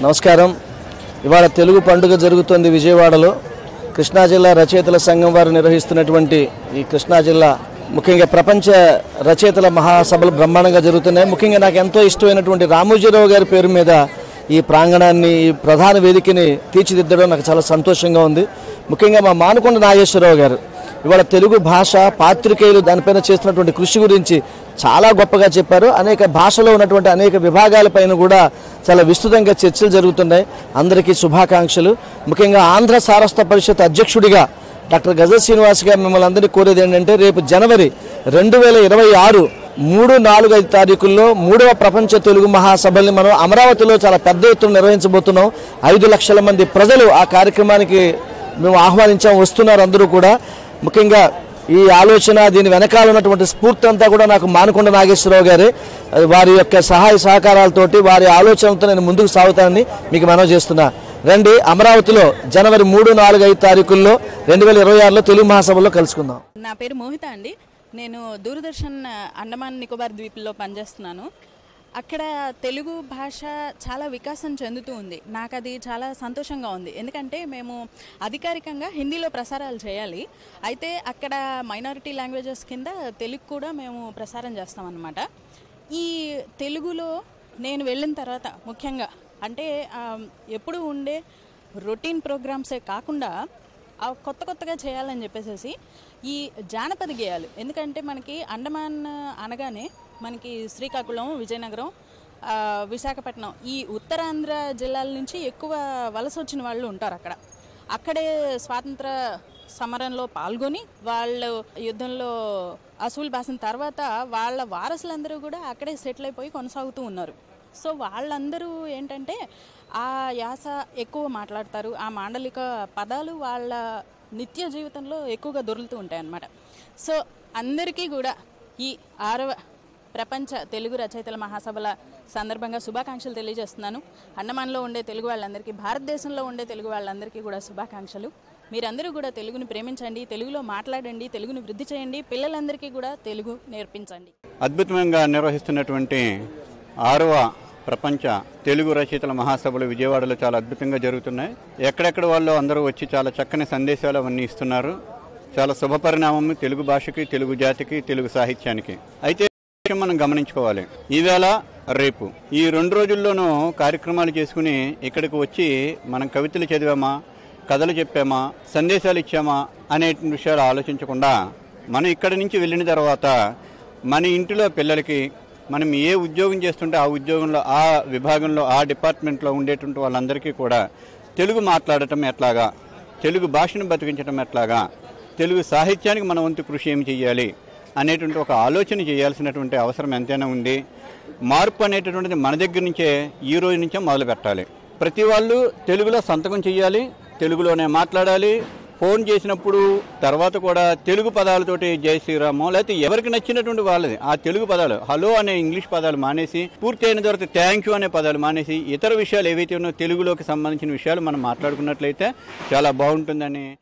నమస్కారం. ఇవాళ తెలుగు పండుగ జరుగుతుంది విజయవాడలో. కృష్ణా జిల్లా రచయితల సంఘం వారు నిర్వహిస్తున్నటువంటి ఈ కృష్ణా జిల్లా ముఖ్యంగా ప్రపంచ రచయితల మహాసభలు బ్రహ్మాండంగా జరుగుతున్నాయి. ముఖ్యంగా నాకు ఎంతో ఇష్టమైనటువంటి రామోజీరావు గారి పేరు మీద ఈ ప్రాంగణాన్ని, ఈ ప్రధాన వేదికని తీర్చిదిద్దడం నాకు చాలా సంతోషంగా ఉంది. ముఖ్యంగా మా మానుకొండ నాగేశ్వరరావు గారు ఇవాళ తెలుగు భాష, పాత్రికేయులు దానిపైన చేస్తున్నటువంటి కృషి గురించి చాలా గొప్పగా చెప్పారు. అనేక భాషలో ఉన్నటువంటి అనేక విభాగాలపైన కూడా చాలా విస్తృతంగా చర్చలు జరుగుతున్నాయి. అందరికీ శుభాకాంక్షలు. ముఖ్యంగా ఆంధ్ర సారస్వత పరిషత్ అధ్యక్షుడిగా డాక్టర్ గజ శ్రీనివాస్ గారు మిమ్మల్ని అందరినీ కోరేది ఏంటంటే, రేపు జనవరి 2026 3, 4, 5 తారీఖుల్లో 3వ ప్రపంచ తెలుగు మహాసభల్ని మనం అమరావతిలో చాలా పెద్ద ఎత్తున నిర్వహించబోతున్నాం. 5 లక్షల మంది ప్రజలు ఆ కార్యక్రమానికి మేము ఆహ్వానించాం, వస్తున్నారు అందరూ కూడా. ముఖ్యంగా ఈ ఆలోచన, దీని వెనకాల ఉన్నటువంటి స్ఫూర్తి అంతా కూడా నాకు మానుకొండ నాగేశ్వరరావు గారే. వారి యొక్క సహాయ సహకారాలతోటి, వారి ఆలోచనలతో నేను ముందుకు సాగుతానని మీకు మనవి చేస్తున్నా. రండి, అమరావతిలో జనవరి 3, 4, 5 తారీఖుల్లో 2026లో తెలుగు మహాసభలో కలుసుకుందాం. నా పేరు మోహిత అండి. నేను దూరదర్శన్ అండమాన్ నికోబార్ ద్వీపుల్లో పనిచేస్తున్నాను. అక్కడ తెలుగు భాష చాలా వికాసం చెందుతూ ఉంది. నాకు అది చాలా సంతోషంగా ఉంది. ఎందుకంటే మేము అధికారికంగా హిందీలో ప్రసారాలు చేయాలి. అయితే అక్కడ మైనారిటీ లాంగ్వేజెస్ కింద తెలుగు కూడా మేము ప్రసారం చేస్తామన్నమాట. ఈ తెలుగులో నేను వెళ్ళిన తర్వాత ముఖ్యంగా అంటే ఎప్పుడు ఉండే రొటీన్ ప్రోగ్రామ్సే కాకుండా కొత్తగా చేయాలని చెప్పేసి ఈ జానపద గేయాలు, ఎందుకంటే మనకి అండమాన్ అనగానే మనకి శ్రీకాకుళం, విజయనగరం, విశాఖపట్నం, ఈ ఉత్తరాంధ్ర జిల్లాల నుంచి ఎక్కువ వలస వచ్చిన వాళ్ళు ఉంటారు. అక్కడే స్వాతంత్ర సమరంలో పాల్గొని వాళ్ళు యుద్ధంలో అసూలు బాసిన తర్వాత వాళ్ళ వారసులందరూ కూడా అక్కడే సెటిల్ అయిపోయి కొనసాగుతూ ఉన్నారు. సో వాళ్ళందరూ ఏంటంటే ఆ యాస ఎక్కువ మాట్లాడతారు. ఆ మాండలిక పదాలు వాళ్ళ నిత్య జీవితంలో ఎక్కువగా దొరుకుతూ ఉంటాయి అన్నమాట. సో అందరికీ కూడా ఈ 6వ ప్రపంచ తెలుగు రచయితల మహాసభల సందర్భంగా శుభాకాంక్షలు తెలియజేస్తున్నాను. అండమాన్లో ఉండే తెలుగు వాళ్ళందరికీ, భారతదేశంలో ఉండే తెలుగు వాళ్ళందరికీ కూడా శుభాకాంక్షలు. మీరందరూ కూడా తెలుగుని ప్రేమించండి, తెలుగులో మాట్లాడండి, తెలుగుని వృద్ధి చేయండి, పిల్లలందరికీ కూడా తెలుగు నేర్పించండి. అద్భుతంగా నిర్వహిస్తున్నటువంటి 6వ ప్రపంచ తెలుగు రచయితల మహాసభలు విజయవాడలో చాలా అద్భుతంగా జరుగుతున్నాయి. ఎక్కడెక్కడ వాళ్ళు అందరూ వచ్చి చాలా చక్కని సందేశాలు అవన్నీ ఇస్తున్నారు. చాలా శుభపరిణామం తెలుగు భాషకి, తెలుగు జాతికి, తెలుగు సాహిత్యానికి. అయితే మనం గమనించుకోవాలి, ఈవేళ రేపు ఈ 2 రోజుల్లోనూ కార్యక్రమాలు చేసుకుని ఇక్కడికి వచ్చి మనం కవితలు చదివామా, కథలు చెప్పామా, సందేశాలు ఇచ్చామా అనే విషయాలు ఆలోచించకుండా మనం ఇక్కడి నుంచి వెళ్ళిన తర్వాత మన ఇంటిలో పిల్లలకి మనం ఏ ఉద్యోగం చేస్తుంటే ఆ ఉద్యోగంలో, ఆ విభాగంలో, ఆ డిపార్ట్మెంట్లో ఉండేటువంటి వాళ్ళందరికీ కూడా తెలుగు మాట్లాడటం ఎట్లాగా, తెలుగు భాషను బతికించడం ఎట్లాగా, తెలుగు సాహిత్యానికి మన వంతు కృషి ఏమి చేయాలి అనేటువంటి ఒక ఆలోచన చేయాల్సినటువంటి అవసరం ఎంతైనా ఉంది. మార్పు అనేటటువంటిది మన దగ్గర నుంచే, ఈ రోజు నుంచే మొదలు పెట్టాలి. ప్రతి వాళ్ళు తెలుగులో సంతకం చేయాలి, తెలుగులోనే మాట్లాడాలి. ఫోన్ చేసినప్పుడు తర్వాత కూడా తెలుగు పదాలతోటి జై శ్రీరామో, లేకపోతే ఎవరికి నచ్చినటువంటి వాళ్ళది ఆ తెలుగు పదాలు, హలో అనే ఇంగ్లీష్ పదాలు మానేసి, పూర్తి అయిన తర్వాత థ్యాంక్ యూ అనే పదాలు మానేసి, ఇతర విషయాలు ఏవైతే ఉన్నాయో తెలుగులోకి సంబంధించిన విషయాలు మనం మాట్లాడుకున్నట్లయితే చాలా బాగుంటుందని